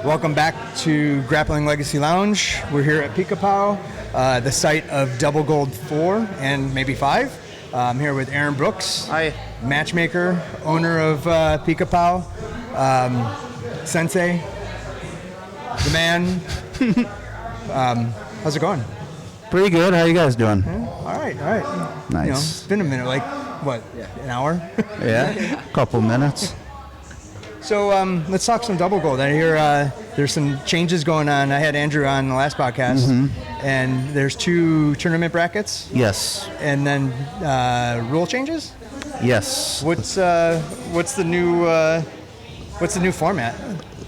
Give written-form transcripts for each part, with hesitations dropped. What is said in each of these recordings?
Welcome back to Grappling Legacy Lounge. We're here at Pika-Pow, the site of Double Gold 4 and maybe 5. I'm here with Aaron Brooks. Hi. Matchmaker, owner of Pika-Pow, Sensei, the man. How's it going? Pretty good. How you guys doing? Yeah, all right. Nice. You know, it's been a minute, like, what, an hour? Yeah, a couple minutes. So let's talk some double gold. I hear there's some changes going on. I had Andrew on the last podcast, and there's 2 tournament brackets. Yes. And then rule changes. Yes. What's the new format?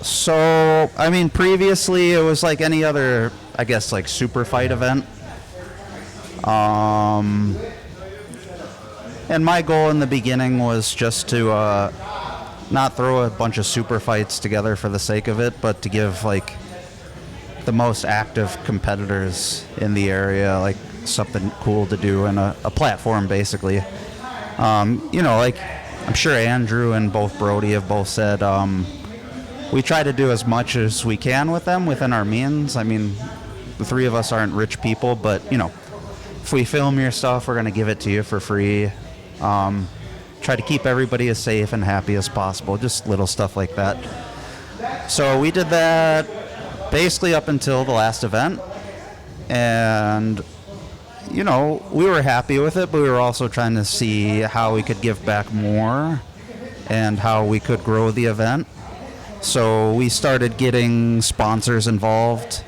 So, I mean, previously it was like any other, I guess, like super fight event. And my goal in the beginning was just to not throw a bunch of super fights together for the sake of it, but to give like the most active competitors in the area like something cool to do and a platform basically. You know, like I'm sure Andrew and both Brody have both said, we try to do as much as we can with them within our means. I mean, the 3 of us aren't rich people, but you know, if we film your stuff, we're going to give it to you for free. Try to keep everybody as safe and happy as possible, just little stuff like that. So we did that basically up until the last event, and you know, we were happy with it, but we were also trying to see how we could give back more and how we could grow the event. So we started getting sponsors involved,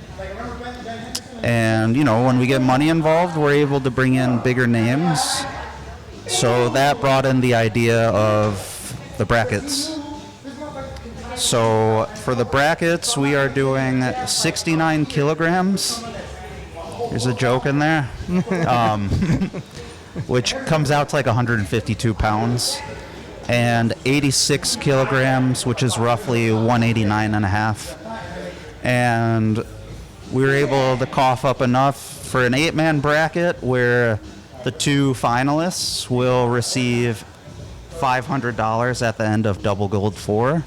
and you know, when we get money involved, we're able to bring in bigger names. So that brought in the idea of the brackets. So for the brackets, we are doing 69 kilograms. There's a joke in there, which comes out to like 152 pounds. And 86 kilograms, which is roughly 189 and a half. And we were able to cough up enough for an 8-man bracket where the 2 finalists will receive $500 at the end of Double Gold 4,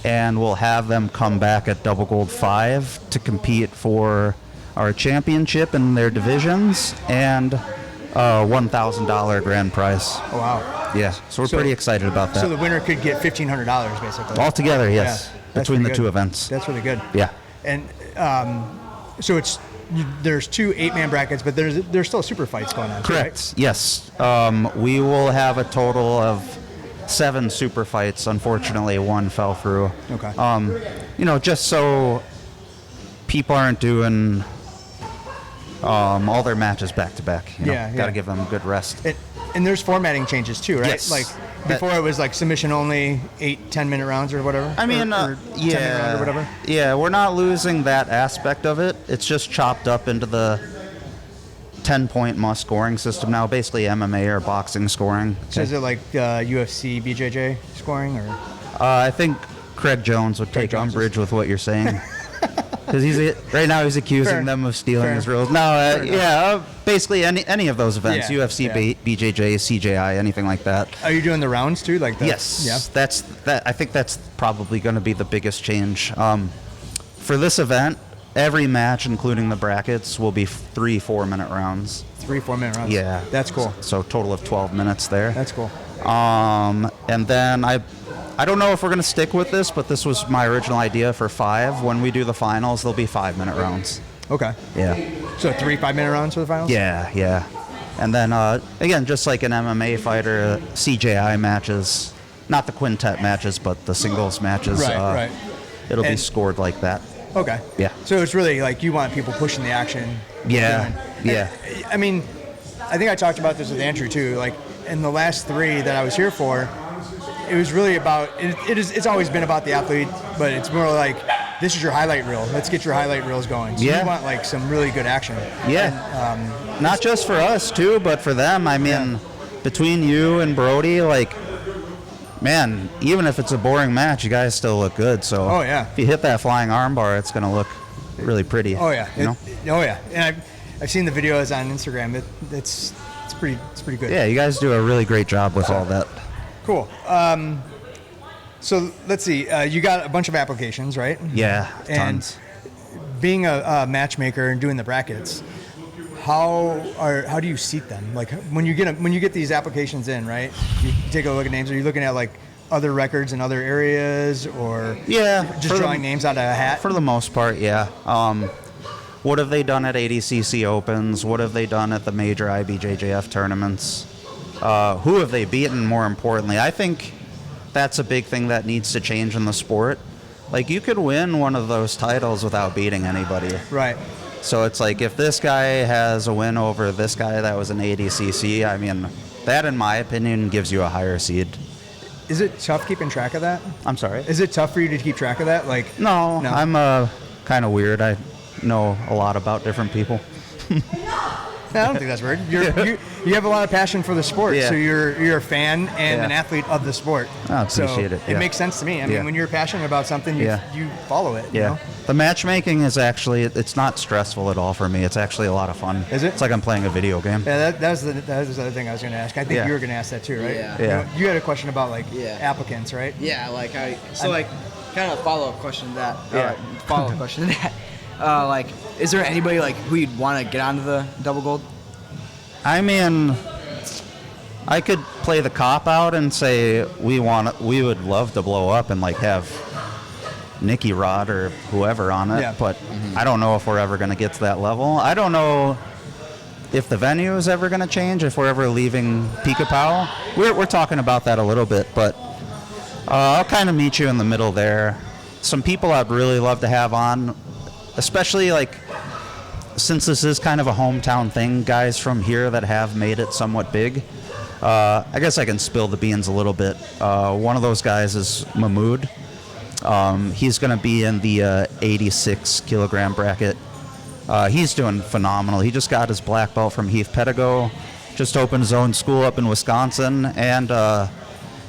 and we'll have them come back at Double Gold 5 to compete for our championship in their divisions and a $1,000 grand prize. Oh, wow. Yeah, so we're pretty excited about that. So the winner could get $1,500 basically. Altogether, yes, yeah, between the good. 2 events. That's really good. Yeah. And so there's 2 8-man brackets, but there's still super fights going on. Correct. Right? Yes. We will have a total of 7 super fights. Unfortunately, 1 fell through. Okay. You know, just so people aren't doing all their matches back to back. Yeah. Got to give them a good rest. And there's formatting changes too, right? Yes. Like before it was like submission only, 8-10-minute rounds or whatever. I mean, or 10-minute round or whatever. Yeah, we're not losing that aspect of it. It's just chopped up into the 10-point must scoring system now, basically MMA or boxing scoring. So is it like UFC, BJJ scoring, or? I think Craig Jones would take umbrage with what you're saying. Because right now he's accusing them of stealing his rules. No, basically any of those events, UFC, BJJ, CJI, anything like that. Are you doing the rounds too, like that? Yes. Yeah. I think that's probably going to be the biggest change. For this event, every match, including the brackets, will be 3 4-minute rounds. 3 4-minute rounds. Yeah. That's cool. So total of 12 minutes there. That's cool. And then I don't know if we're going to stick with this, but this was my original idea for 5. When we do the finals, there'll be 5-minute rounds. Okay. Yeah. So 3 5-minute rounds for the finals? Yeah. And then, again, just like an MMA fighter, CJI matches, not the quintet matches, but the singles matches. Right. It'll be scored like that. Okay. Yeah. So it's really like you want people pushing the action. Yeah. Yeah. I mean, I think I talked about this with Andrew too. Like in the last 3 that I was here for, it was really about it's always been about the athlete, but it's more like this is your highlight reel. Let's get your highlight reels going. So you want like some really good action. Yeah. And, not just for us too, but for them. I mean, between you and Brody, like, man, even if it's a boring match, you guys still look good. So if you hit that flying armbar, it's gonna look really pretty. Oh yeah. You know? Oh yeah. And I've seen the videos on Instagram. It's pretty good. Yeah, you guys do a really great job with all that. Cool. So let's see. You got a bunch of applications, right? Yeah, And tons. being a matchmaker and doing the brackets, how do you seat them? Like when you get these applications in, right? You take a look at names. Are you looking at like other records in other areas, or just drawing names out of a hat? For the most part, yeah. What have they done at ADCC Opens? What have they done at the major IBJJF tournaments? Who have they beaten, more importantly? I think that's a big thing that needs to change in the sport. Like, you could win one of those titles without beating anybody. Right. So it's like, if this guy has a win over this guy that was an ADCC, I mean, that, in my opinion, gives you a higher seed. Is it tough keeping track of that? I'm sorry? Is it tough for you to keep track of that? Like, No. I'm kind of weird. I know a lot about different people. I don't think that's weird. You have a lot of passion for the sport, Yeah. so you're a fan and an athlete of the sport. I appreciate it. It makes sense to me. I mean, when you're passionate about something, you follow it. Yeah. You know? The matchmaking is actually, it's not stressful at all for me. It's actually a lot of fun. Is it? It's like I'm playing a video game. Yeah, that was the other thing I was going to ask. I think you were going to ask that too, right? Yeah. You had a question about like applicants, right? Yeah, like kind of a follow-up question to that. Follow-up question to that. Like, is there anybody like who you'd want to get onto the double gold? I mean, I could play the cop out and say we would love to blow up and like have Nicky Rod or whoever on it, but I don't know if we're ever going to get to that level. I don't know if the venue is ever going to change, if we're ever leaving Pika-Pow. We're talking about that a little bit, but I'll kind of meet you in the middle there. Some people I'd really love to have on, especially like, since this is kind of a hometown thing, guys from here that have made it somewhat big. I guess I can spill the beans a little bit. One of those guys is Mahmood. He's going to be in the 86 kilogram bracket. He's doing phenomenal. He just got his black belt from Heath Pedigo, just opened his own school up in Wisconsin, and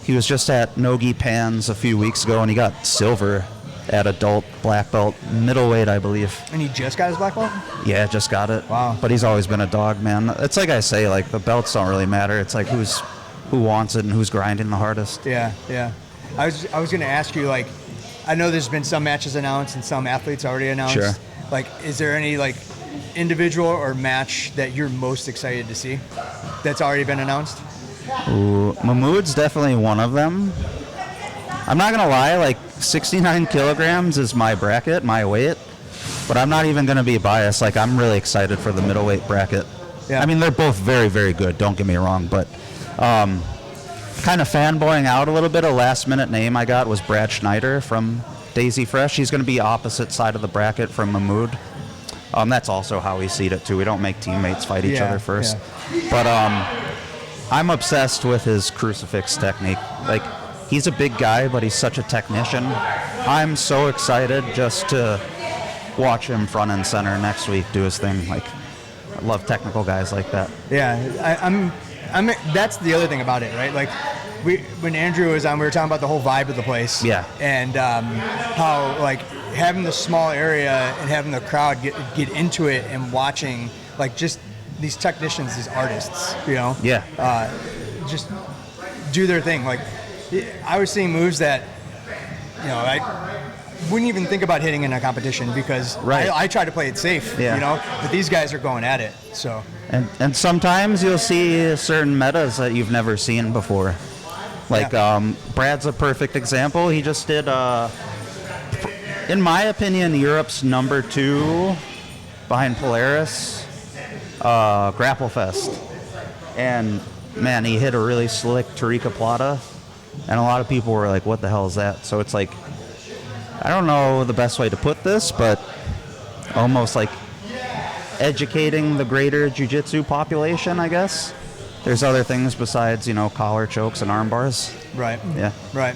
he was just at Nogi Pans a few weeks ago, and he got silver at adult black belt, middleweight, I believe. And he just got his black belt? Yeah, just got it. Wow. But he's always been a dog, man. It's like I say, like, the belts don't really matter. It's like who wants it and who's grinding the hardest. Yeah. I was going to ask you, like, I know there's been some matches announced and some athletes already announced. Sure. Like, is there any, like, individual or match that you're most excited to see that's already been announced? Ooh, Mahmood's definitely one of them. I'm not going to lie, like, 69 kilograms is my bracket, my weight, but I'm not even going to be biased. Like, I'm really excited for the middleweight bracket. Yeah. I mean, they're both very, very good, don't get me wrong, but kind of fanboying out a little bit. A last-minute name I got was Brad Schneider from Daisy Fresh. He's going to be opposite side of the bracket from Mahmood. That's also how we seed it, too. We don't make teammates fight each other first. Yeah. But I'm obsessed with his crucifix technique. Like, he's a big guy, but he's such a technician. I'm so excited just to watch him front and center next week do his thing. Like, I love technical guys like that. Yeah, I'm. That's the other thing about it, right? Like, when Andrew was on, we were talking about the whole vibe of the place. Yeah. And how, like, having the small area and having the crowd get into it and watching, like, just these technicians, these artists, you know? Yeah. Just do their thing. Like, I was seeing moves that, you know, I wouldn't even think about hitting in a competition because I try to play it safe, you know, but these guys are going at it, so. And sometimes you'll see certain metas that you've never seen before. Like, Brad's a perfect example. He just did, in my opinion, Europe's number 2 behind Polaris, Grapple Fest. And, man, he hit a really slick Tariqa Plata. And a lot of people were like, what the hell is that? So it's like, I don't know the best way to put this, but almost like educating the greater jiu-jitsu population, I guess. There's other things besides, you know, collar chokes and arm bars. Right. Yeah. Right.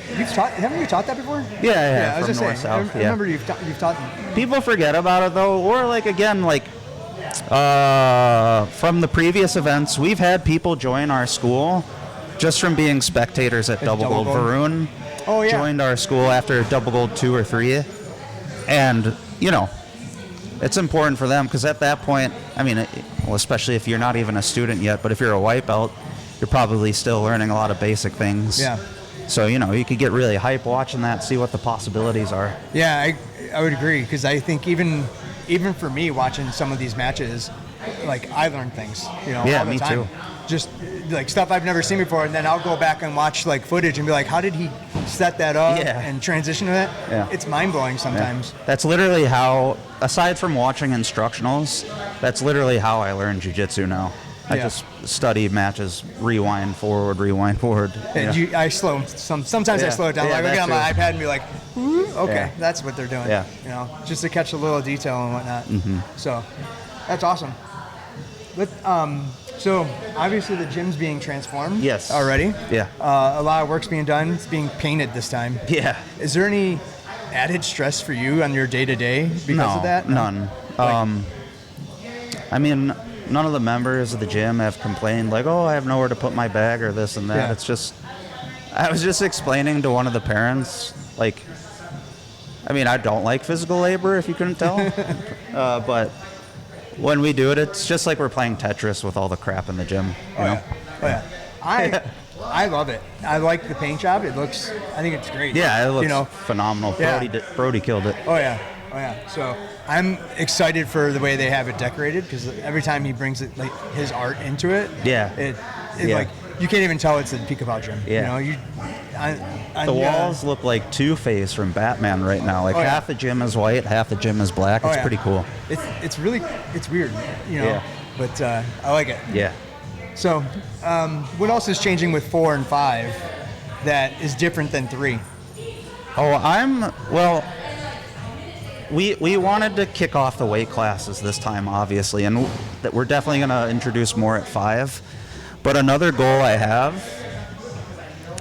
Haven't you taught that before? Yeah, I was from just north, saying. south, I remember you've taught. People forget about it, though, or, like, again, like, from the previous events, we've had people join our school just from being spectators at Double Gold. Varun joined our school after Double Gold 2 or 3. And, you know, it's important for them because at that point, I mean, well, especially if you're not even a student yet, but if you're a white belt, you're probably still learning a lot of basic things. Yeah. So, you could get really hype watching that, see what the possibilities are. Yeah, I would agree, because I think even for me watching some of these matches, like I learn things, Yeah, all the me time. too. Just like stuff I've never seen before, and then I'll go back and watch like footage and be like, how did he set that up and transition to that? Yeah. It's mind blowing sometimes. Yeah. That's literally how, aside from watching instructionals, that's literally how I learn jiu-jitsu now. I just study matches, rewind forward. And I slow sometimes I slow it down. Yeah, Like I get on my too. iPad and be like, okay, Yeah. that's what they're doing. Yeah. Just to catch a little detail and whatnot. Mm-hmm. So that's awesome. So obviously the gym's being transformed. Yes. Already. Yeah. A lot of work's being done. It's being painted this time. Yeah. Is there any added stress for you on your day to day because of that? None. I mean, none of the members of the gym have complained like, oh, I have nowhere to put my bag or this and that. Yeah. It's just, I was just explaining to one of the parents, like, I mean, I don't like physical labor, if you couldn't tell. But when we do it, it's just like we're playing Tetris with all the crap in the gym. You know? Oh yeah. I love it. I like the paint job. I think it's great. Yeah, it looks phenomenal. Yeah. Brody killed it. Oh yeah. So I'm excited for the way they have it decorated, because every time he brings it, like his art into it, it like you can't even tell it's a Peekaboo gym. Yeah. The The walls look like Two-Face from Batman right now. Like half the gym is white, half the gym is black. It's pretty cool. It's weird, Yeah. but I like it. Yeah. So, what else is changing with 4 and 5 that is different than 3? We wanted to kick off the weight classes this time, obviously, and that we're definitely going to introduce more at 5. But another goal I have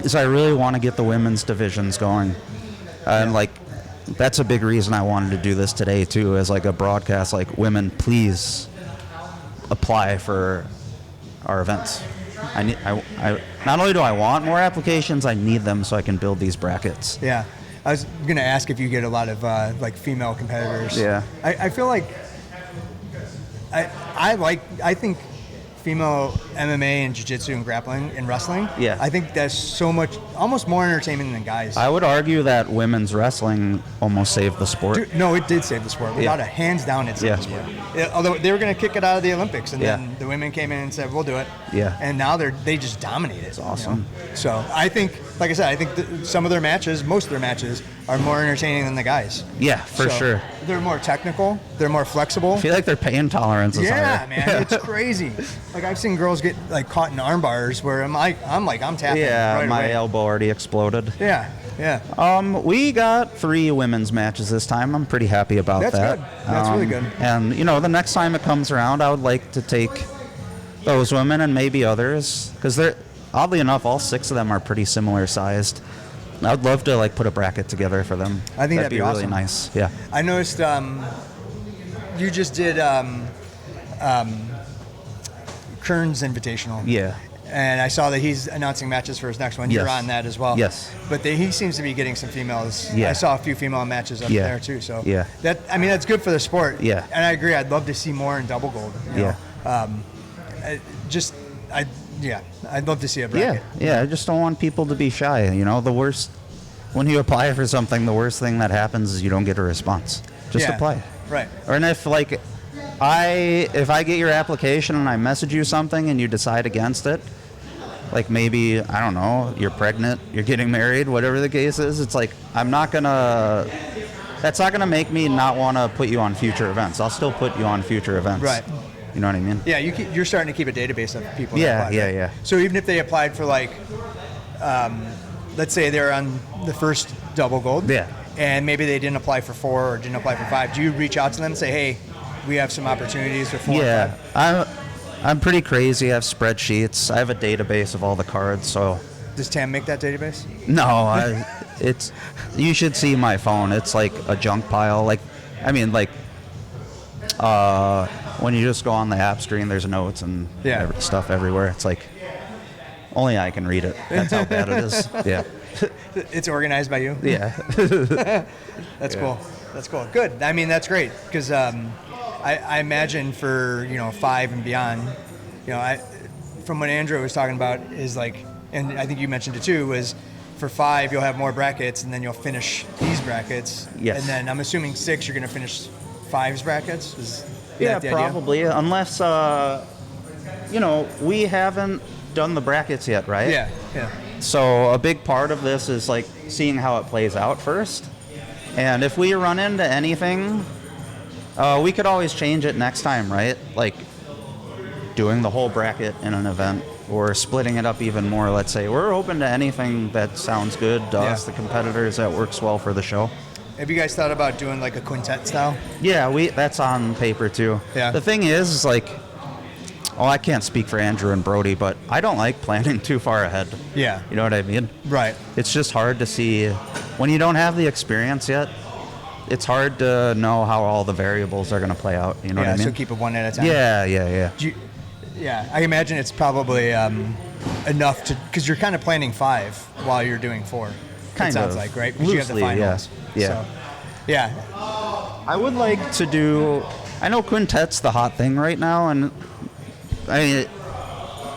is I really want to get the women's divisions going. And like, that's a big reason I wanted to do this today too, as like a broadcast, like, women, please apply for our events. I not only do I want more applications, I need them so I can build these brackets. Yeah. I was going to ask if you get a lot of like female competitors. Yeah. I feel like I think female MMA and jiu-jitsu and grappling and wrestling. Yeah. I think that's so much, almost more entertainment than guys. I would argue that women's wrestling almost saved the sport. Dude, no, it did save the sport. Without a hands down, it saved the sport. Although they were going to kick it out of the Olympics, and then the women came in and said, "We'll do it." Yeah. And now they just dominate it. It's awesome. So I think, like I said, I think some of their matches, most of their matches, are more entertaining than the guys. Yeah, for sure. They're more technical. They're more flexible. I feel like their pain tolerance is Yeah, higher. man, it's crazy. Like I've seen girls get like caught in arm bars where I'm tapping. Yeah, right my away. elbow already exploded. Yeah. We got 3 women's matches this time. I'm pretty happy about That's that. good. That's really good. And the next time it comes around, I would like to take those women and maybe others, because they're, oddly enough, all 6 of them are pretty similar sized. I'd love to like put a bracket together for them. I think that'd be really awesome. nice. Yeah. I noticed you just did Kern's Invitational. Yeah. And I saw that he's announcing matches for his next one. You're Yes. on that as well. Yes. But he seems to be getting some females. Yeah. I saw a few female matches up there too. So Yeah. that's good for the sport. Yeah. And I agree. I'd love to see more in double gold. I'd love to see a bracket. Yeah. I just don't want people to be shy. The worst, when you apply for something, the worst thing that happens is you don't get a response. Just apply. Right. Or if I get your application and I message you something and you decide against it, like maybe, I don't know, you're pregnant, you're getting married, whatever the case is, it's like, that's not going to make me not want to put you on future events. I'll still put you on future events. Right. You know what I mean? Yeah, you're starting to keep a database of people. Yeah, that apply, right? So even if they applied for let's say they're on the first double gold. Yeah. And maybe they didn't apply for 4 or didn't apply for 5. Do you reach out to them and say, hey, we have some opportunities with 4 Yeah. and 5? I'm pretty crazy. I have spreadsheets. I have a database of all the cards, so. Does Tam make that database? No, you should see my phone. It's like a junk pile. When you just go on the app screen, there's notes and stuff everywhere. It's like, only I can read it. That's how bad it is. Yeah. It's organized by you? Yeah. That's cool. That's cool. Good. I mean, that's great, because I imagine for 5 and beyond, from what Andrew was talking about is like, and I think you mentioned it too, was for 5, you'll have more brackets, and then you'll finish these brackets. Yes. And then I'm assuming 6, you're going to finish 5's brackets. Is Yeah, that the idea? probably. Unless, we haven't done the brackets yet, right? Yeah. So a big part of this is like seeing how it plays out first. And if we run into anything, we could always change it next time, right? Like doing the whole bracket in an event or splitting it up even more, let's say. We're open to anything that sounds good to us, the competitors, that works well for the show. Have you guys thought about doing like a quintet style? Yeah, that's on paper too. Yeah. The thing is like, I can't speak for Andrew and Brody, but I don't like planning too far ahead. Yeah. You know what I mean? Right. It's just hard to see when you don't have the experience yet. It's hard to know how all the variables are going to play out. You know what I mean? So keep it one at a time. Yeah. Yeah, I imagine it's probably enough to, because you're kind of planning 5 while you're doing 4. Kind it sounds of. like, right? Because you have the Loosely, finals. yeah. So, yeah. I would like to do. I know quintet's the hot thing right now, and I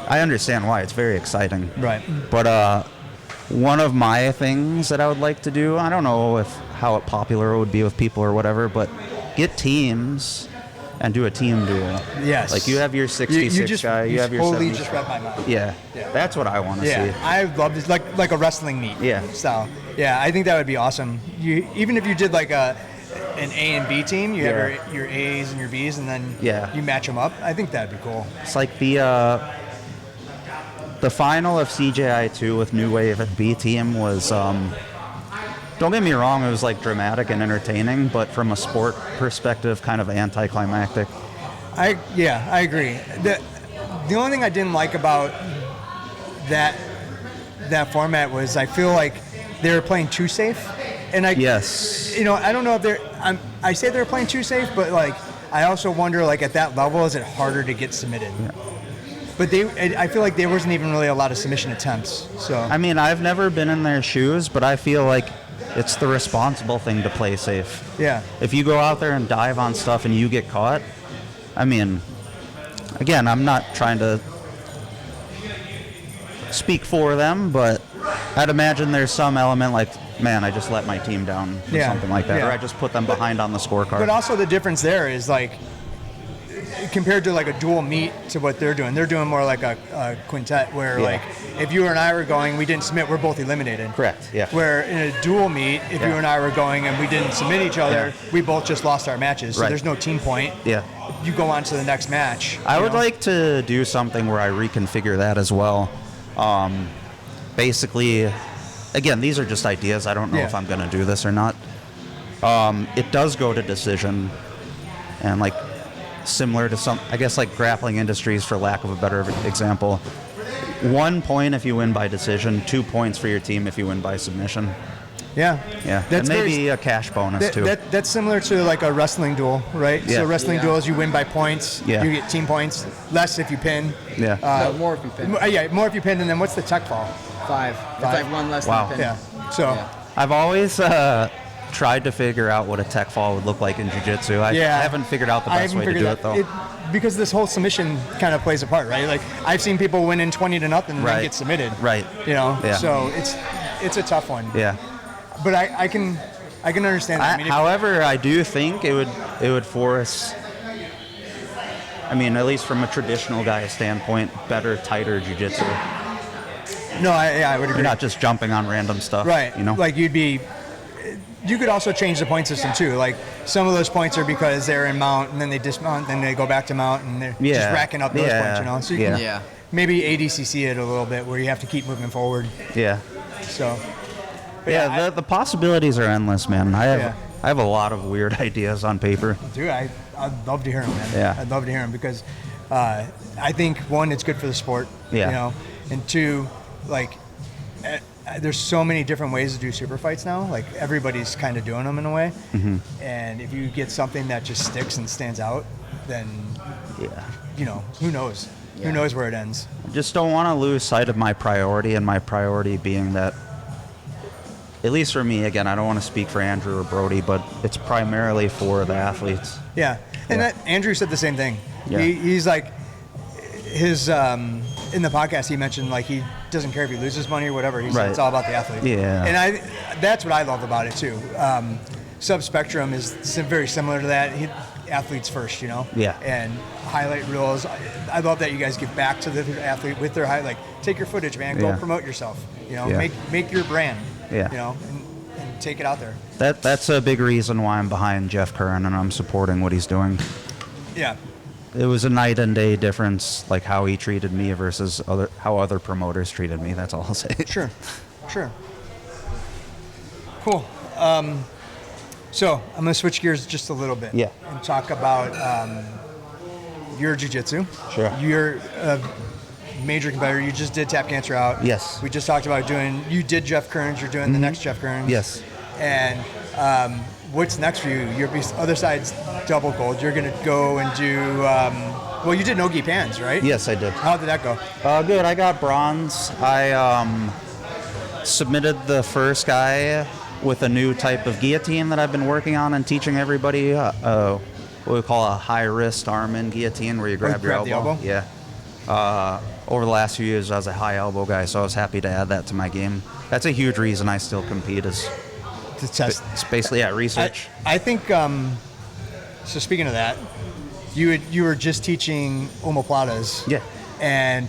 understand why. It's very exciting. Right. But one of my things that I would like to do, I don't know how popular it would be with people or whatever, but get teams and do a team duel. Yes. Like you have your 66 guy, you have your totally 70. just read my mind. Yeah. That's what I want to Yeah, see. I love this, like a wrestling meet. Yeah. Style. Yeah, I think that would be awesome. Even if you did like an A and B team, you have your A's and your B's, and then you match them up. I think that'd be cool. It's like the final of CJI2 with New Wave at B team was, don't get me wrong, it was like dramatic and entertaining, but from a sport perspective, kind of anticlimactic. I agree. The only thing I didn't like about that format was I feel like they were playing too safe, and I don't know if I say they're playing too safe, but like I also wonder like at that level is it harder to get submitted? Yeah. But I feel like there wasn't even really a lot of submission attempts. So I mean, I've never been in their shoes, but I feel like it's the responsible thing to play safe. Yeah. If you go out there and dive on stuff and you get caught, I mean, again, I'm not trying to speak for them, but I'd imagine there's some element like, man, I just let my team down or something like that, or I just put them behind on the scorecard. But also the difference there is like, compared to like a dual meet to what they're doing more like a quintet where like if you and I were going, we didn't submit, we're both eliminated. Correct, yeah. Where in a dual meet, if you and I were going and we didn't submit each other, we both just lost our matches. So there's no team point. Yeah. You go on to the next match. I would like to do something where I reconfigure that as well. Basically, again, these are just ideas. I don't know if I'm going to do this or not. It does go to decision, and like similar to some, I guess, like Grappling Industries, for lack of a better example. 1 point if you win by decision, 2 points for your team if you win by submission. Yeah. And maybe a cash bonus too. That's similar to like a wrestling duel, right? Yeah. So wrestling duels, you win by points. Yeah. You get team points. Less if you pin. No, more if you pin. More if you pin. And then what's the tech fall? 5. If I have one less than pin. Yeah. So I've always tried to figure out what a tech fall would look like in jiu-jitsu. I haven't figured out the best way to do it though. Because this whole submission kind of plays a part, right? Like I've seen people win in 20-0 and then get submitted. Right. You know. Yeah. So it's a tough one. Yeah. But I can understand that. However, I do think it would force, I mean, at least from a traditional guy standpoint, better, tighter jiu-jitsu. No, I would agree. You're not just jumping on random stuff. Right. You know? Like you could also change the point system too. Like some of those points are because they're in mount and then they dismount, then they go back to mount and they're just racking up those points, you know? So you can maybe ADCC it a little bit where you have to keep moving forward. Yeah. So. Yeah, the possibilities are endless, man. I have a lot of weird ideas on paper. Dude, I'd love to hear them, man. Yeah. I'd love to hear them because I think, one, it's good for the sport. Yeah. You know, and two, like, there's so many different ways to do super fights now. Like, everybody's kind of doing them in a way. Mm-hmm. And if you get something that just sticks and stands out, then, you know, who knows? Yeah. Who knows where it ends? I just don't want to lose sight of my priority, and my priority being that, at least for me, again, I don't want to speak for Andrew or Brody, but it's primarily for the athletes. Yeah, and Andrew said the same thing. Yeah. He's like, in the podcast he mentioned like he doesn't care if he loses money or whatever. He said Right. it's all about the athlete. Yeah. And that's what I love about it too. Subspectrum is very similar to that. Athletes first, you know. Yeah. And highlight reels. I love that you guys give back to the athlete with their take your footage, man. Go Yeah. promote yourself. You know, Yeah. make your brand. Yeah. You know, and take it out there. That's a big reason why I'm behind Jeff Curran and I'm supporting what he's doing. Yeah. It was a night and day difference, like how he treated me versus how other promoters treated me. That's all I'll say. Sure. Cool. So I'm gonna switch gears just a little bit. Yeah. And talk about your jiu-jitsu. Sure. You're a major competitor. You just did Tap Cancer Out. Yes. We just talked about you did Jeff Kearns. You're doing the next Jeff Kearns. Yes. And what's next for you? Your other side's double gold. You're gonna go and do. Well, you did no-gi pans, right? Yes, I did. How did that go? Good. I got bronze. I submitted the first guy with a new type of guillotine that I've been working on and teaching everybody. What we call a high-wrist arm-in guillotine, where you grab your the elbow. elbow? Yeah. Over the last few years, I was a high elbow guy, so I was happy to add that to my game. That's a huge reason I still compete. Is To test. it's basically research. I think. So speaking of that, you were just teaching omoplatas. Yeah. And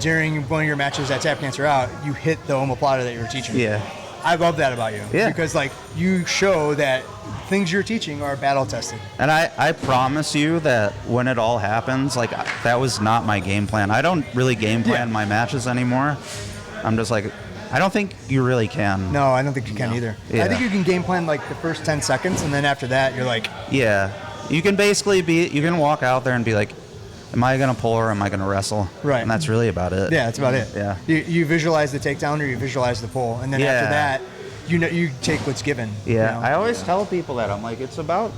during one of your matches at Tap Cancer Out, you hit the omoplata that you were teaching. Yeah. I love that about you. Yeah. Because you show that things you're teaching are battle tested. And I promise you that when it all happens, that was not my game plan. I don't really game plan my matches anymore. I'm just like, I don't think you really can. No, I don't think you can either. Yeah. I think you can game plan the first 10 seconds, and then after that, you're like, Yeah. You can basically you can walk out there and be like, am I going to pull or am I going to wrestle? Right. And that's really about it. yeah, that's about it. Yeah. You visualize the takedown or you visualize the pull, and then after that, you take what's given. Yeah. You know? I always tell people that. I'm like, it's about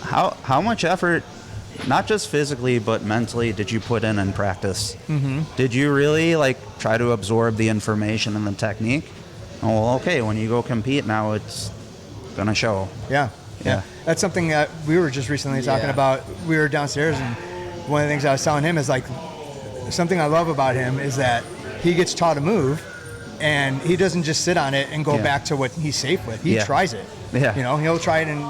how much effort, not just physically, but mentally, did you put in practice? Mm-hmm. Did you really try to absorb the information and the technique? Oh, well, okay, when you go compete now, it's going to show. Yeah. That's something that we were just recently talking about. We were downstairs, and one of the things I was telling him is something I love about him is that he gets taught a move, and he doesn't just sit on it and go back to what he's safe with. He tries it. Yeah. You know, he'll try it in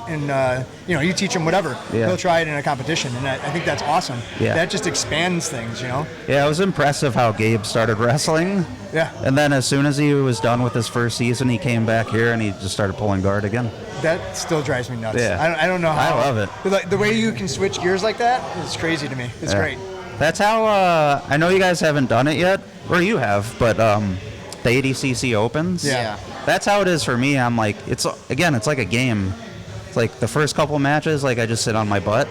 you teach him whatever. Yeah. He'll try it in a competition, and I think that's awesome. Yeah. That just expands things, you know? Yeah, it was impressive how Gabe started wrestling. Yeah. And then as soon as he was done with his first season, he came back here and he just started pulling guard again. That still drives me nuts. Yeah. I don't know how. I love it. But the way you can switch gears like that is crazy to me. It's great. That's how, I know you guys haven't done it yet, or you have, but the 80cc Opens. Yeah. That's how it is for me. I'm like, it's like a game. It's like the first couple matches, I just sit on my butt.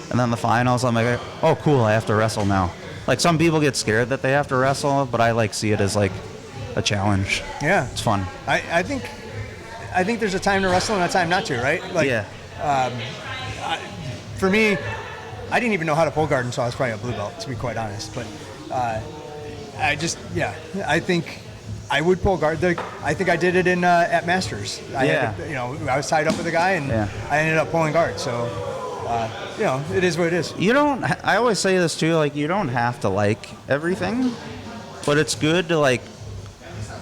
And then the finals, I'm like, oh, cool, I have to wrestle now. Some people get scared that they have to wrestle, but I see it as a challenge. Yeah. It's fun. I think there's a time to wrestle and a time not to, right? For me, I didn't even know how to pull guard until I was probably a blue belt, to be quite honest. But I think I would pull guard. I think I did it at Masters. I was tied up with a guy, and I ended up pulling guard. So, it is what it is. I always say this too, you don't have to like everything, but it's good to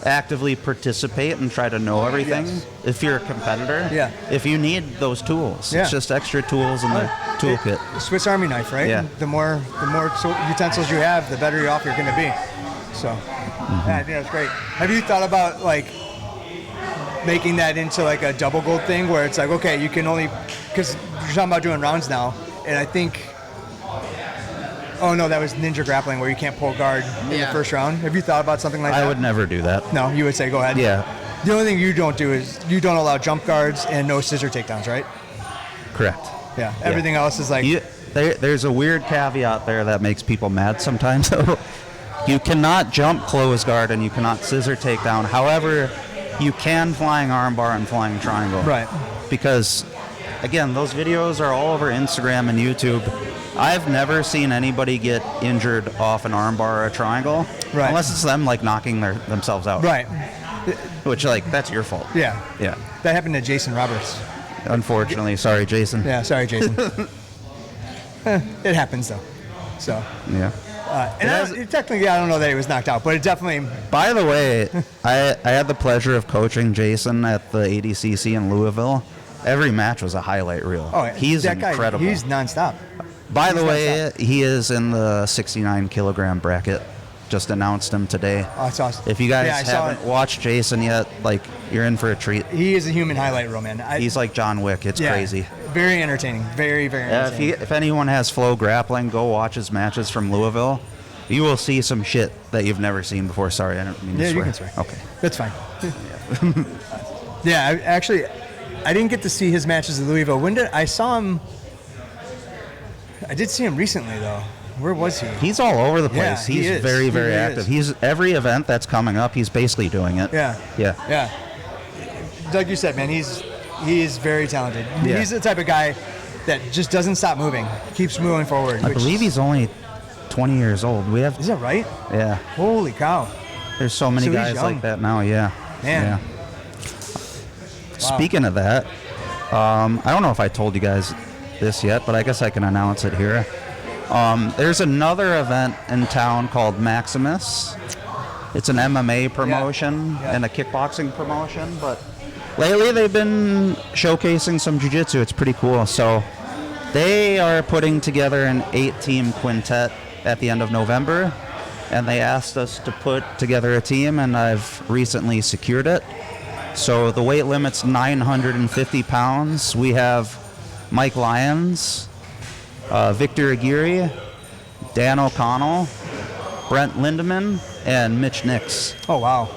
actively participate and try to know everything. Yes. If you're a competitor. Yeah. If you need those tools. Yeah. It's just extra tools in the toolkit. Swiss Army knife, right? Yeah. The more utensils you have, the better off you're going to be. So, I think that's great. Have you thought about making that into a double gold thing where it's okay, you can only, because you're talking about doing rounds now, and I think, oh no, that was Ninja Grappling where you can't pull guard in the first round. Have you thought about something like that? I would never do that. No, you would say go ahead. Yeah. The only thing you don't do is you don't allow jump guards and no scissor takedowns, right? Correct. Yeah. Everything else is there's a weird caveat there that makes people mad sometimes. You cannot jump close guard and you cannot scissor takedown. However, you can flying armbar and flying triangle. Right. Because, again, those videos are all over Instagram and YouTube. I've never seen anybody get injured off an armbar or a triangle. Right. Unless it's them knocking themselves out. Right. Which that's your fault. Yeah. Yeah. That happened to Jason Roberts. Unfortunately. Sorry, Jason. Yeah, sorry, Jason. It happens, though. So, Yeah. Technically, I don't know that he was knocked out, but it definitely. By the way, I had the pleasure of coaching Jason at the ADCC in Louisville. Every match was a highlight reel. Oh, he's that incredible. Guy, he's nonstop. By the way, he is in the 69 kilogram bracket. Just announced him today. Oh, that's awesome. If you guys haven't watched Jason yet, like, you're in for a treat. He is a human highlight reel, man. He's like John Wick. It's crazy. Very entertaining. Very, very entertaining. If anyone has Flow Grappling, go watch his matches from Louisville. You will see some shit that you've never seen before. Sorry, I don't mean to swear. You can swear. Okay. That's fine. I didn't get to see his matches at Louisville. I saw him? I did see him recently, though. Where was he? He's all over the place. Yeah, he's very, very active. He's every event that's coming up, he's basically doing it. Yeah. Like you said, man, he's very talented. Yeah. He's the type of guy that just doesn't stop moving, keeps moving forward. I believe he's only 20 years old. Is that right? Yeah. Holy cow. There's so many guys like that now. Yeah. Man. Yeah. Wow. Speaking of that, I don't know if I told you guys this yet, but I guess I can announce it here. There's another event in town called Maximus. It's an MMA promotion and a kickboxing promotion, but lately they've been showcasing some jiu-jitsu. It's pretty cool. So they are putting together an 8-team quintet at the end of November, and they asked us to put together a team, and I've recently secured it. So the weight limit's 950 pounds. We have Mike Lyons, Victor Aguirre, Dan O'Connell, Brent Lindemann, and Mitch Nix. Oh, wow.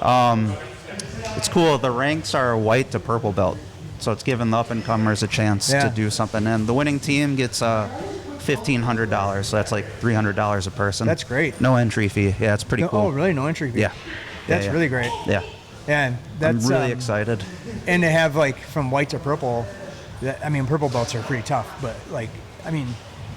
It's cool. The ranks are white to purple belt, so it's giving the up-and-comers a chance to do something. And the winning team gets $1,500, so that's like $300 a person. That's great. No entry fee. Yeah, it's pretty cool. Oh, really? No entry fee? Yeah. That's really great. Yeah. Yeah, that's I'm really excited. And to have, like, from white to purple, purple belts are pretty tough, but, like,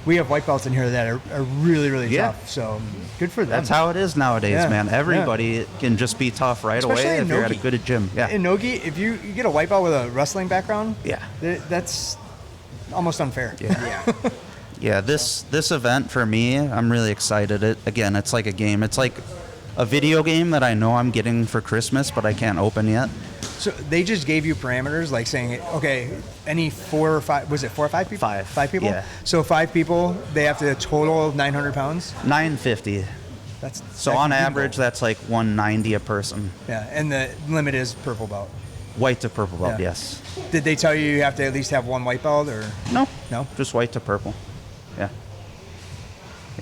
we have white belts in here that are really, really tough. So good for them. That's how it is nowadays, man. Everybody can just be tough Especially away if you're Nogi. at a good gym. Yeah. In Nogi, if you get a white belt with a wrestling background, that's almost unfair. Yeah. Yeah, this event for me, I'm really excited. It's like a game. It's like a video game that I know I'm getting for Christmas, but I can't open yet. So they just gave you parameters, like saying, okay, any 4 or 5, was it 4 or 5 people? 5. 5 people? Yeah. So 5 people, they have to total 900 pounds? 950. So on average, that's like 190 a person. Yeah, and the limit is purple belt. White to purple belt, yes. Did they tell you have to at least have one white belt, or? No. No? Just white to purple. Yeah.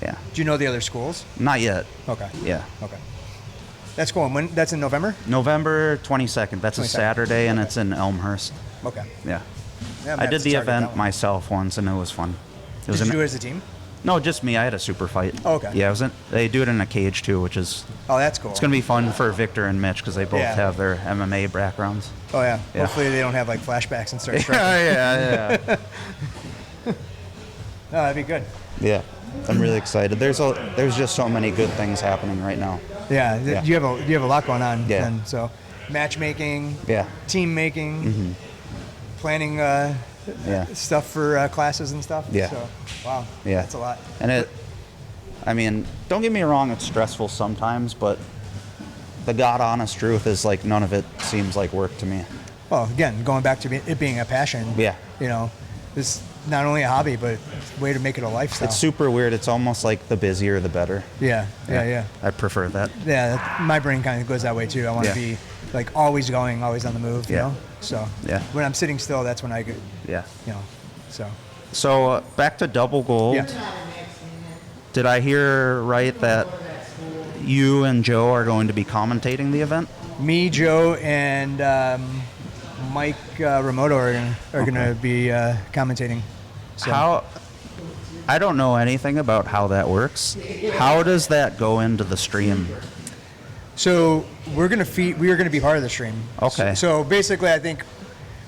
Yeah. Do you know the other schools? Not yet. Okay. Yeah. Okay. That's cool. When that's in November? November 22nd. That's 22nd. A Saturday, and it's in Elmhurst. Okay. Yeah. I did the event myself once, and it was fun. Did you do it as a team? No, just me. I had a super fight. Oh, okay. Yeah, they do it in a cage too, which is. Oh, that's cool. It's gonna be fun for Victor and Mitch because they both have their MMA backgrounds. Oh yeah. Hopefully they don't have like flashbacks and start striking. Yeah. No, that'd be good. Yeah, I'm really excited. There's just so many good things happening right now. Yeah. You have a lot going on. Yeah. And so, matchmaking. Yeah. Team making. Mm-hmm. Planning. Stuff for classes and stuff. Yeah. So, wow. Yeah. That's a lot. And don't get me wrong, it's stressful sometimes, but the God honest truth is like none of it seems like work to me. Well, again, going back to it being a passion. Yeah. It's not only a hobby, but a way to make it a lifestyle. It's super weird. It's almost like the busier, the better. Yeah. I prefer that. Yeah, my brain kind of goes that way too. I want to be like always going, always on the move. You know. So when I'm sitting still, that's when I get. Yeah. So back to Double Gold. Yeah. Did I hear right that you and Joe are going to be commentating the event? Me, Joe, and Mike Remoto are going to be commentating. So. I don't know anything about how that works. How does that go into the stream? So we are going to be part of the stream. Okay. So basically, I think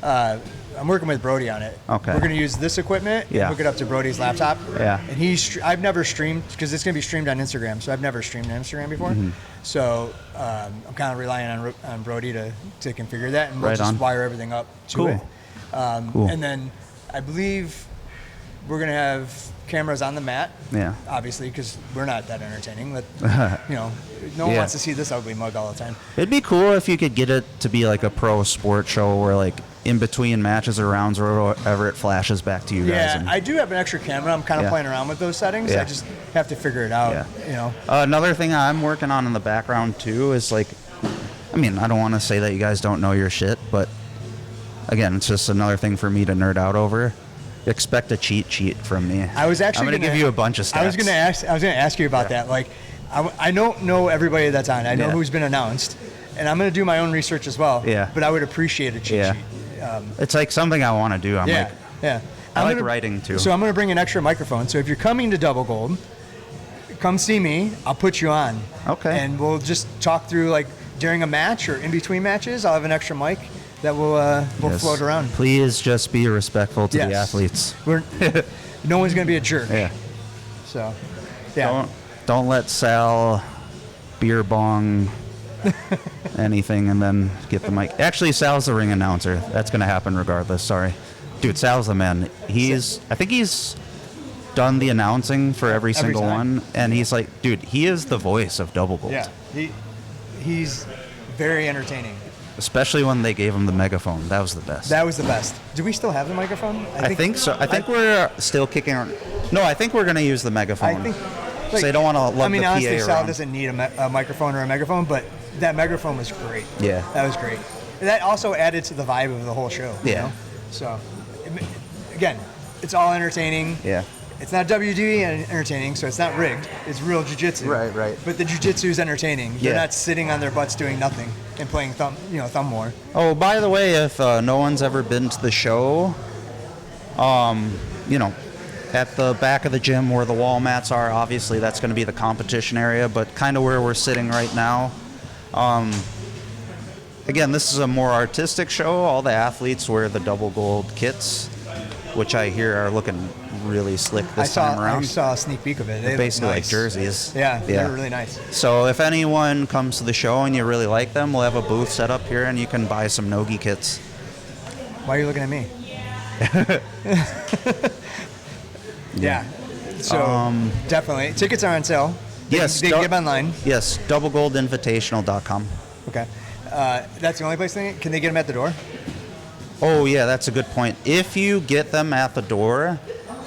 I'm working with Brody on it. Okay. We're going to use this equipment and hook it up to Brody's laptop. Yeah. And I've never streamed, because it's going to be streamed on Instagram, so I've never streamed on Instagram before. Mm-hmm. So I'm kind of relying on Brody to configure that, and we'll just wire everything up to it. Cool. And then I believe we're gonna have cameras on the mat. Yeah. Obviously, because we're not that entertaining. That no one Yeah. wants to see this ugly mug all the time. It'd be cool if you could get it to be like a pro sport show where like in between matches or rounds or whatever it flashes back to you guys. Yeah, and, I do have an extra camera. I'm kind of playing around with those settings. Yeah. I just have to figure it out. Yeah. You know. Another thing I'm working on in the background too is like, I mean, I don't want to say that you guys don't know your shit, but again, it's just another thing for me to nerd out over. Expect a cheat sheet from me. I was actually I'm gonna give you a bunch of stats. I was gonna ask you about that. Like, I don't know everybody that's on. I know who's been announced, and I'm gonna do my own research as well. Yeah. But I would appreciate a cheat sheet. It's like something I want to do. I'm like, yeah. I like writing too. So I'm gonna bring an extra microphone. So if you're coming to Double Gold, come see me. I'll put you on. Okay. And we'll just talk through like during a match or in between matches. I'll have an extra mic that will Yes. float around. Please just be respectful to the athletes. No one's gonna be a jerk. Yeah. So, yeah. Don't let Sal beer bong anything and then get the mic. Actually, Sal's the ring announcer. That's gonna happen regardless. Sorry, dude. Sal's the man. I think he's done the announcing for every single time. one, and he's like, dude, he is the voice of Double Gold. Yeah. He's very entertaining. Especially when they gave him the megaphone. That was the best. That was the best. Do we still have the microphone? I think so. I think we're still kicking around. No, I think we're going to use the megaphone. I think. So they don't want to lug the honestly, PA Sal around. doesn't need a microphone or a megaphone, but that megaphone was great. Yeah. That was great. And that also added to the vibe of the whole show. You know? So, again, it's all entertaining. Yeah. It's not WD entertaining, so it's not rigged. It's real jiu-jitsu. Right. But the jiu-jitsu is entertaining. They're Yeah. not sitting on their butts doing nothing and playing thumb war. Oh, by the way, if no one's ever been to the show, at the back of the gym where the wall mats are, obviously that's going to be the competition area, but kind of where we're sitting right now. Again, this is a more artistic show. All the athletes wear the double gold kits, which I hear are looking really slick this time around. I saw a sneak peek of it. They Basically look like nice. jerseys. Yeah, they're really nice. So if anyone comes to the show and you really like them, we'll have a booth set up here and you can buy some Nogi kits. Why are you looking at me? Yeah. So definitely, tickets are on sale. They can get them online. Yes, doublegoldinvitational.com. Okay. That's the only place can they get them at the door? Oh yeah, that's a good point. If you get them at the door,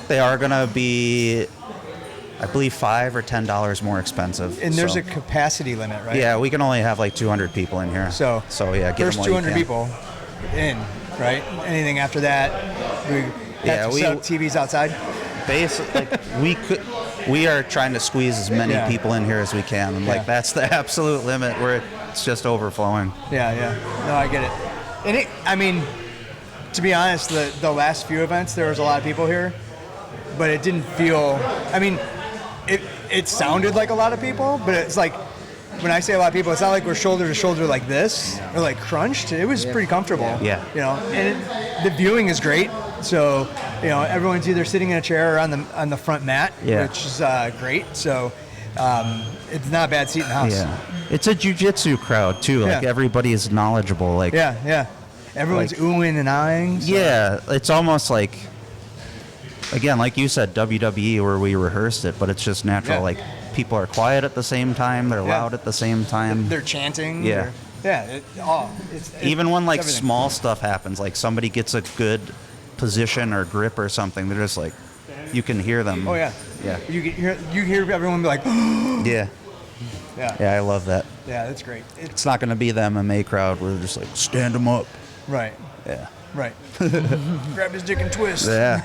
they are gonna be, I believe, $5 or $10 more expensive. And there's a capacity limit, right? Yeah, we can only have like 200 people in here. So yeah, get first them while 200 you can. people in, right? Anything after that, we have to set up TVs outside. Basically, we are trying to squeeze as many people in here as we can, and like that's the absolute limit where it's just overflowing. Yeah. No, I get it. And I mean, to be honest, the last few events there was a lot of people here, but it didn't feel. I mean, it sounded like a lot of people, but it's like when I say a lot of people, it's not like we're shoulder to shoulder like this or like crunched. It was pretty comfortable. Yeah. And the viewing is great. So, everyone's either sitting in a chair or on the front mat, which is great. So, it's not a bad seat in the house. Yeah. It's a jiu-jitsu crowd too. Like everybody is knowledgeable. Like everyone's oohing and eyeing. So. Yeah, it's almost like, again, like you said, WWE where we rehearsed it, but it's just natural. Like people are quiet at the same time, they're loud at the same time. They're chanting. Yeah. Even when like everything. small stuff happens, like somebody gets a good position or grip or something, they're just like, you can hear them. Oh yeah. Yeah. You hear everyone be like, yeah. Yeah, I love that. Yeah, that's great. It's not going to be the MMA crowd where they're just like, stand them up. Right. Yeah. Right. Grab his dick and twist. Yeah.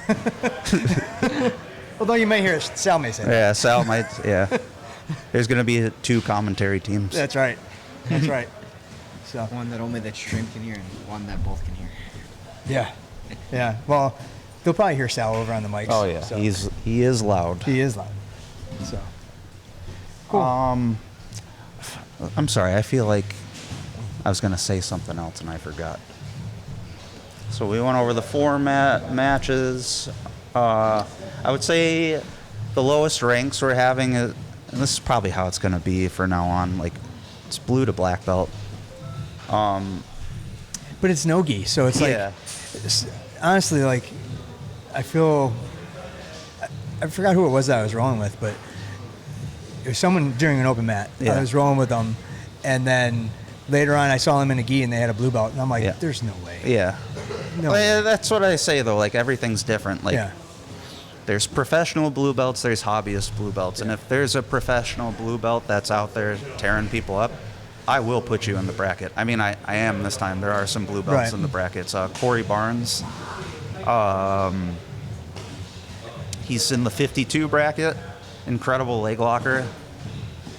Although you may hear Sal may say that. Yeah, Sal might. Yeah. There's going to be 2 commentary teams. That's right. That's right. So one that only the stream can hear and one that both can hear. Yeah. Yeah. Well, they'll probably hear Sal over on the mics. Oh yeah. So. He is loud. He is loud. So. Cool. I'm sorry. I feel like I was going to say something else and I forgot. So we went over the format matches. I would say the lowest ranks we're having, and this is probably how it's going to be for now on, like it's blue to black belt. But it's no-gi, so it's like, honestly, like, I feel I forgot who it was that I was rolling with, but it was someone during an open mat. Yeah. I was rolling with them, and then later on I saw them in a gi and they had a blue belt, and I'm like, there's no way. Yeah. No. Well, that's what I say though. Like everything's different. Like Yeah. there's professional blue belts, there's hobbyist blue belts, and if there's a professional blue belt that's out there tearing people up, I will put you in the bracket. I mean, I am this time. There are some blue belts Right. in the brackets. Corey Barnes, he's in the 52 bracket. Incredible leg locker.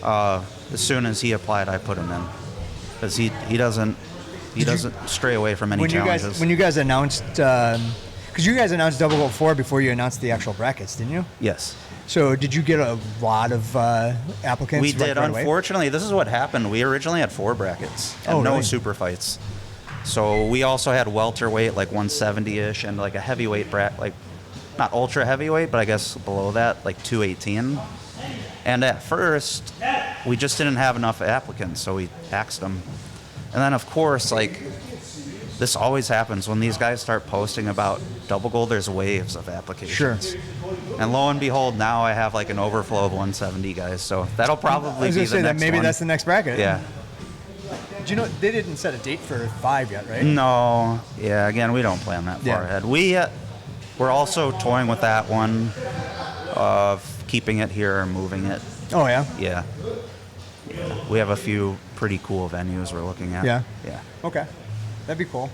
As soon as he applied, I put him in because he doesn't stray away from any challenges. When you guys announced, because you guys announced Double Gold 4 before you announced the actual brackets, didn't you? Yes. So did you get a lot of applicants? We did. right away? Unfortunately, this is what happened. We originally had 4 brackets and no really? super fights. So we also had welterweight, like 170-ish, and like a heavyweight bracket, like not ultra heavyweight, but I guess below that, like 218. And at first, we just didn't have enough applicants, so we axed them. And then, of course, like this always happens when these guys start posting about Double Gold. There's waves of applications. Sure. And lo and behold, now I have like an overflow of 170 guys. So that'll probably I was be gonna the say that next maybe one. that's the next bracket. Yeah. Do you know they didn't set a date for 5 yet, right? No. Yeah. Again, we don't plan that far ahead. We're also toying with that one of keeping it here or moving it. Oh yeah. Yeah. We have a few pretty cool venues we're looking at. Yeah. Yeah. Okay. That'd be cool.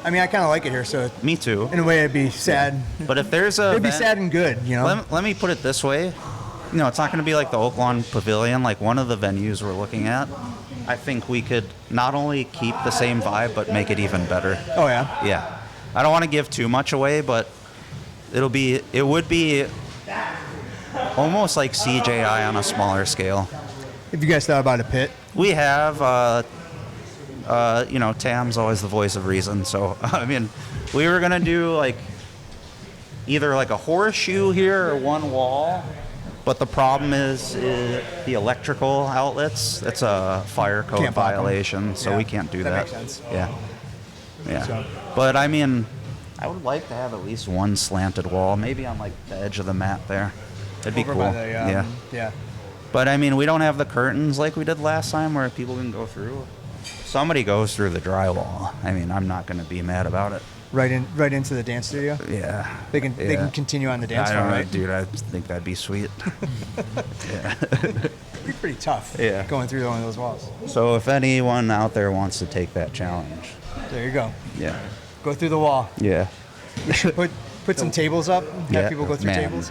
I mean, I kind of like it here, so Me too. in a way it'd be sad. But if there's a It'd be event- sad and good, you know. Let me put it this way. You know, it's not going to be like the Oak Lawn Pavilion, like one of the venues we're looking at. I think we could not only keep the same vibe, but make it even better. Oh yeah. Yeah. I don't want to give too much away, but it would be almost like CJI on a smaller scale. Have you guys thought about a pit? We have, you know, Tam's always the voice of reason. So, I mean, we were going to do like either like a horseshoe here or one wall. But the problem is the electrical outlets. It's a fire code Can't block 'em. violation, so Yeah, we can't do that. that makes sense. Yeah. Yeah. So- But I mean, I would like to have at least one slanted wall, maybe on like the edge of the mat there. That'd be Over cool. by the, Yeah. Yeah. But I mean, we don't have the curtains like we did last time where people can go through. Somebody goes through the drywall. I mean, I'm not going to be mad about it. Right into the dance studio. Yeah. They can Yeah. continue on the dance I floor, don't know, right? dude. I think that'd be sweet. Yeah. It'd be pretty tough. Yeah. Going through one of those walls. So if anyone out there wants to take that challenge, There you go. yeah, Go through the wall. yeah. Put some tables up. Have Yeah, people go through man. tables.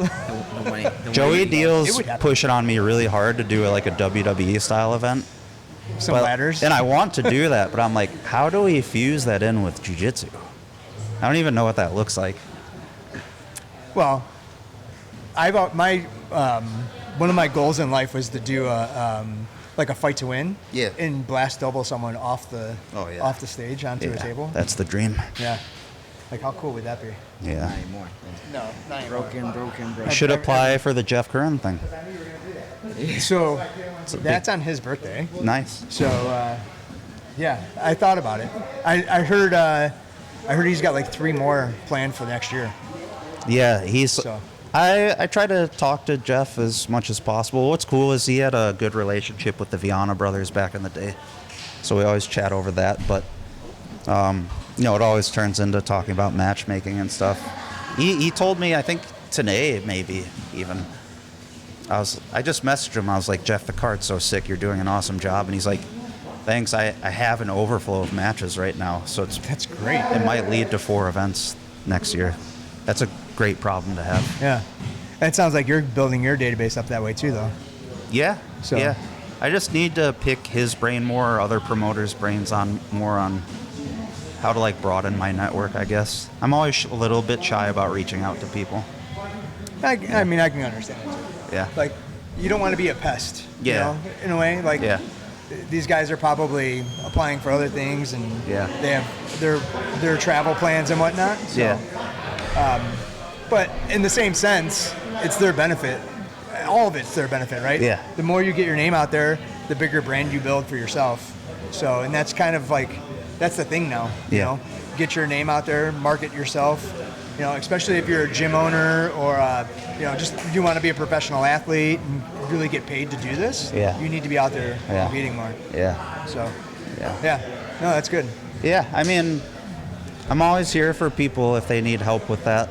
Joey It Deal's would happen. pushing on me really hard to do like a WWE style event. Some But- ladders. And I want to do that, but I'm like, how do we fuse that in with jiu-jitsu? I don't even know what that looks like. Well, I've my one of my goals in life was to do like a fight to win. Yeah. And blast double someone off the Oh, yeah. off the stage onto a table. That's the dream. Yeah. Like how cool would that be? Yeah. Not anymore. No, not anymore. Broken. Should apply for the Jeff Curran thing. So a that's on his birthday. Nice. So yeah, I thought about it. I heard he's got like 3 more planned for next year. Yeah, he's. So. I try to talk to Jeff as much as possible. What's cool is he had a good relationship with the Viana brothers back in the day, so we always chat over that. But you know, it always turns into talking about matchmaking and stuff. He told me, I think today maybe even. I just messaged him. I was like, Jeff, the card's so sick. You're doing an awesome job. And he's like, thanks. I have an overflow of matches right now, so That's great. it might lead to 4 events next year. That's a great problem to have. Yeah. It sounds like you're building your database up that way too, though. Yeah. So- Yeah. I just need to pick his brain more, or other promoters' brains on how to like broaden my network, I guess. I'm always a little bit shy about reaching out to people. I mean, I can understand it too. Yeah. Like, you don't want to be a pest. Yeah. You know, in a way, like. Yeah. These guys are probably applying for other things, and Yeah. they have their travel plans and whatnot. So, Yeah. But in the same sense, it's their benefit. All of it's their benefit, right? Yeah. The more you get your name out there, the bigger brand you build for yourself. So, and that's kind of like, that's the thing now. You Yeah. know, get your name out there, market yourself, You know, especially if you're a gym owner or you know, just you want to be a professional athlete and really get paid to do this. Yeah. You need to be out there Yeah. competing more. Yeah. So, Yeah. yeah, no, that's good. Yeah, I mean, I'm always here for people if they need help with that.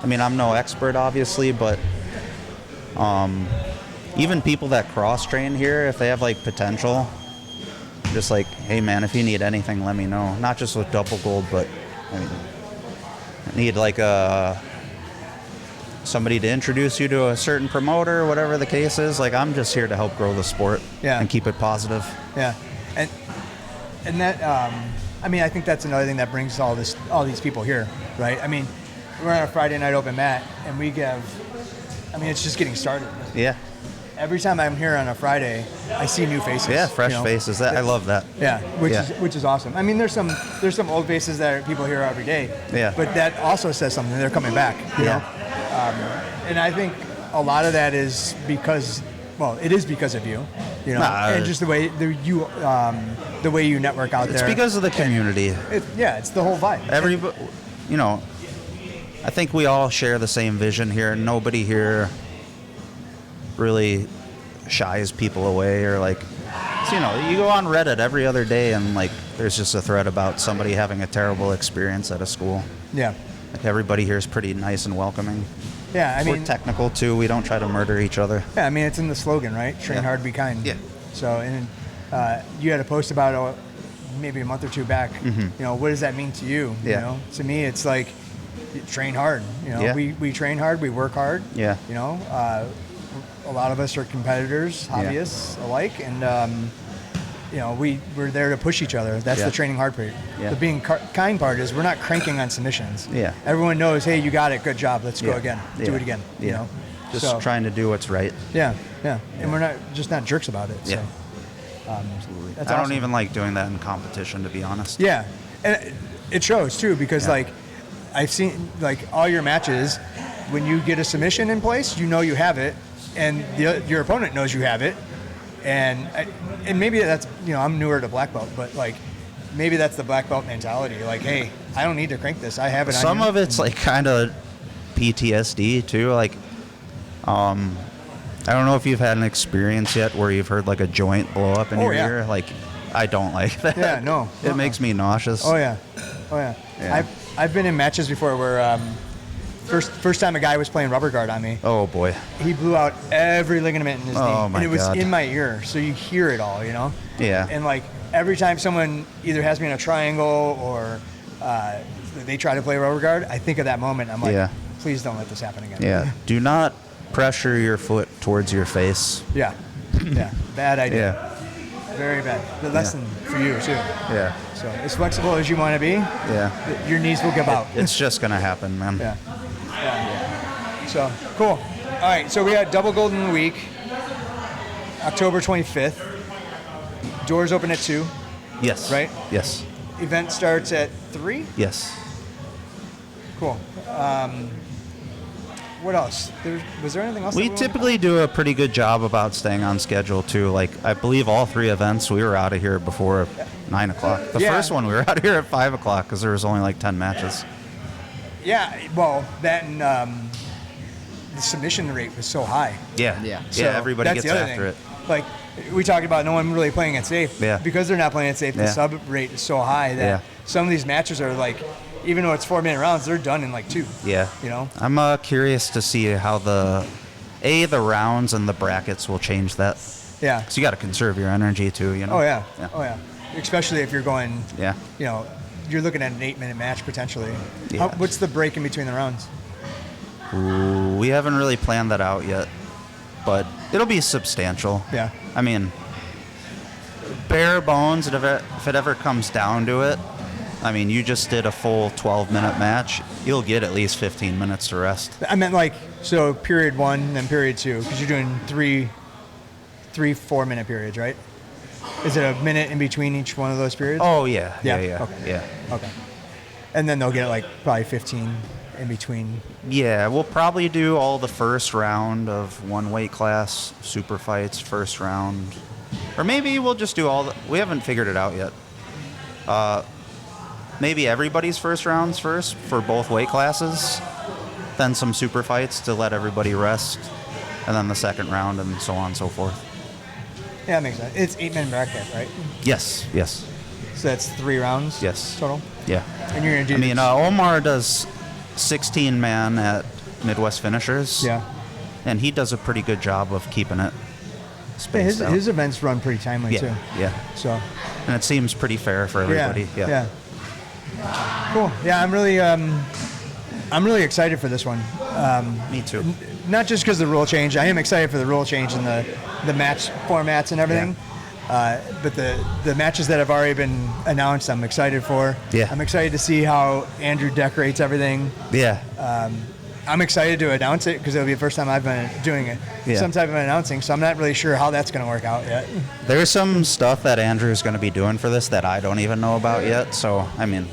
I mean, I'm no expert, obviously, but even people that cross-train here, if they have, like, potential, just like, hey, man, if you need anything, let me know. Not just with double gold, but, I mean, I need, like, somebody to introduce you to a certain promoter, whatever the case is. Like, I'm just here to help grow the sport and keep it positive. Yeah, and that I mean, I think that's another thing that brings all these people here, right? I mean, we're on a Friday night open mat, and we give. I mean, it's just getting started. Yeah. Every time I'm here on a Friday, I see new faces. Yeah, fresh faces. I love that. Yeah, which is awesome. I mean, there's some old faces that are people here every day. Yeah. But that also says something. They're coming back. You know, and I think a lot of that is because, well, it is because of you. You know, and just the way the way you network out there. It's because of the community. It's the whole vibe. You know, I think we all share the same vision here. Nobody here really shies people away or like, you know, you go on Reddit every other day and like there's just a thread about somebody having a terrible experience at a school. Yeah. Like everybody here is pretty nice and welcoming. Yeah, I mean, we're technical too. We don't try to murder each other. Yeah, I mean, it's in the slogan, right? Train hard, be kind. Yeah. So, and you had a post about it maybe a month or two back. Mm-hmm. You know, what does that mean to you? Yeah. You know, to me, it's like train hard. You know, we train hard, we work hard. Yeah. You know, a lot of us are competitors, hobbyists alike, and you know, we're there to push each other. That's the training hard part. Yeah. The being kind part is we're not cranking on submissions. Yeah. Everyone knows, hey, you got it, good job, let's go again, do it again. Yeah. You know, just trying to do what's right. Yeah, and we're not jerks about it. Yeah. So, Absolutely. that's I awesome. don't even like doing that in competition, to be honest. Yeah, and it shows too because like I've seen like all your matches, when you get a submission in place, you know you have it, and your opponent knows you have it, and maybe that's, you know, I'm newer to black belt, but like maybe that's the black belt mentality. Like, hey, I don't need to crank this. I have it. Some of it's like kind of PTSD too. Like, I don't know if you've had an experience yet where you've heard like a joint blow up in your ear. Like, I don't like that. Yeah, no. It makes me nauseous. Oh yeah. I've been in matches before where first time a guy was playing rubber guard on me. Oh boy. He blew out every ligament in his knee, my and it was God. in my ear, so you hear it all, you know. Yeah. And like every time someone either has me in a triangle or they try to play rubber guard, I think of that moment. I'm like, please don't let this happen again. Yeah. Do not pressure your foot towards your face. Yeah. Bad idea. Yeah. Very bad. The lesson for you too. Yeah. So as flexible as you want to be, your knees will give out. It's just gonna happen, man. Yeah. So cool. All right. So we had Double Golden Week, October 25th. Doors open at 2. Yes. Right? Yes. Event starts at 3. Yes. Cool. What else? Was there anything else? We typically do a pretty good job about staying on schedule too. Like, I believe all 3 events we were out of here before 9 o'clock. The first one we were out of here at 5 o'clock because there was only like 10 matches. Yeah. Well, that and the submission rate was so high. Yeah. So Everybody that's gets the other after thing. it. Like we talked about, no one really playing it safe. Yeah. Because they're not playing it safe, the sub rate is so high that some of these matches are like, even though it's 4-minute rounds, they're done in like 2. Yeah. You know? I'm curious to see how the rounds and the brackets will change that. Yeah. Because you got to conserve your energy too, you know? Oh, yeah. Especially if you're going, you know, you're looking at an 8-minute match potentially. Yeah. What's the break in between the rounds? Ooh, we haven't really planned that out yet, but it'll be substantial. Yeah. I mean, bare bones, if it ever comes down to it, I mean, you just did a full 12-minute match. You'll get at least 15 minutes to rest. I meant like, so period 1, then period 2, because you're doing three 4-minute periods, right? Is it a minute in between each one of those periods? Oh, yeah. Okay. And then they'll get like probably 15 in between. Yeah, we'll probably do all the first round of one weight class, super fights, first round. Or maybe we'll just do we haven't figured it out yet. maybe everybody's first rounds first for both weight classes, then some super fights to let everybody rest, and then the second round, and so on and so forth. Yeah, that makes sense. It's 8-man bracket, right? Yes, yes. So that's 3 rounds. Yes. Total. Yeah. And you're gonna do. I mean, Omar does 16-man at Midwest Finishers. Yeah. And he does a pretty good job of keeping it Yeah, spaced out. his events run pretty timely too. Yeah. So. And it seems pretty fair for everybody. Yeah. Cool. Yeah, I'm really excited for this one. Me too. Not just because of the rule change. I am excited for the rule change and the match formats and everything. But the matches that have already been announced, I'm excited for. Yeah. I'm excited to see how Andrew decorates everything. Yeah. I'm excited to announce it because it'll be the first time I've been doing it. Yeah. Some type of announcing, so I'm not really sure how that's going to work out yet. There's some stuff that Andrew's going to be doing for this that I don't even know about yet. So, I mean,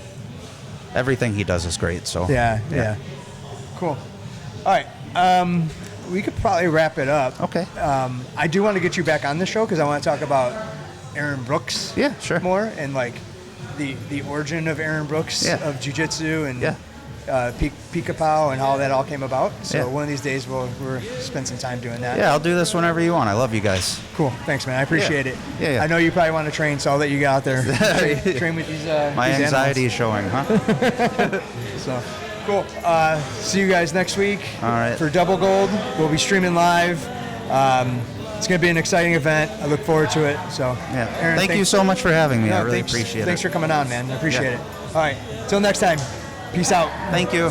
everything he does is great. So Yeah. Cool. All right. We could probably wrap it up. Okay. I do want to get you back on the show because I want to talk about Aaron Brooks. Yeah, sure. More and like the origin of Aaron Brooks of jiu-jitsu and Pika-Pow and how that all came about. So one of these days we'll spend some time doing that. Yeah, I'll do this whenever you want. I love you guys. Cool. Thanks, man. I appreciate it. Yeah. I know you probably want to train, so I'll let you get out there train with these. My these anxiety animals. is showing, huh? So cool. See you guys next week. All right. For Double Gold, we'll be streaming live. It's going to be an exciting event. I look forward to it. So Yeah. Aaron, Thank you so much for having me. No, I really thanks, appreciate it. Thanks for coming on, man. I appreciate Yeah. it. All right. Till next time. Peace out. Thank you.